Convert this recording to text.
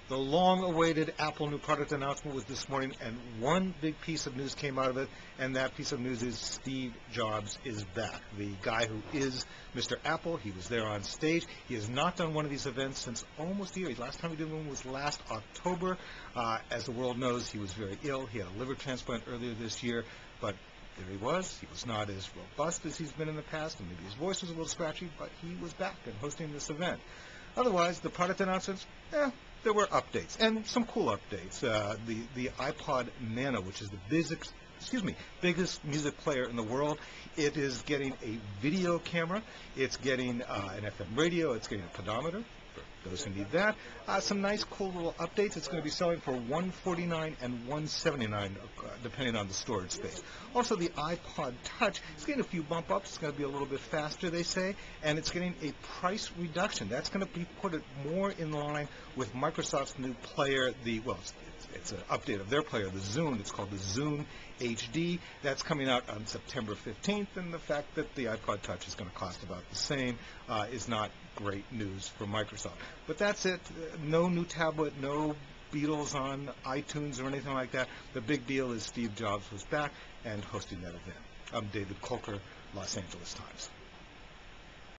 The long-awaited Apple new product announcement was this morning, and one big piece of news came out of it, and that piece of news is Steve Jobs is back. The guy who is Mr. Apple, he was there on stage. He has not done one of these events since almost a year. The last time he did one was last October. As the world knows, he was very ill. He had a liver transplant earlier this year, but there he was. He was not as robust as he's been in the past, and maybe his voice was a little scratchy, but he was back and hosting this event. Otherwise, the product announcements, there were updates, and some cool updates. The iPod Nano, which is the biggest music player in the world, it is getting a video camera. It's getting an FM radio. It's getting a pedometer for those who need that. Some nice, cool little updates. It's going to be selling for $149 and $179, depending on the storage space. Also, the iPod Touch is getting a few bump ups. It's going to be a little bit faster, they say, and it's getting a price reduction. That's going to be put it more in line with Microsoft's new player. It's an update of their player, the Zune. It's called the Zune HD. That's coming out on September 15th, and the fact that the iPod Touch is going to cost about the same is not great news for Microsoft. But that's it. No new tablet, no Beatles on iTunes or anything like that. The big deal is Steve Jobs was back and hosting that event. I'm David Colker, Los Angeles Times.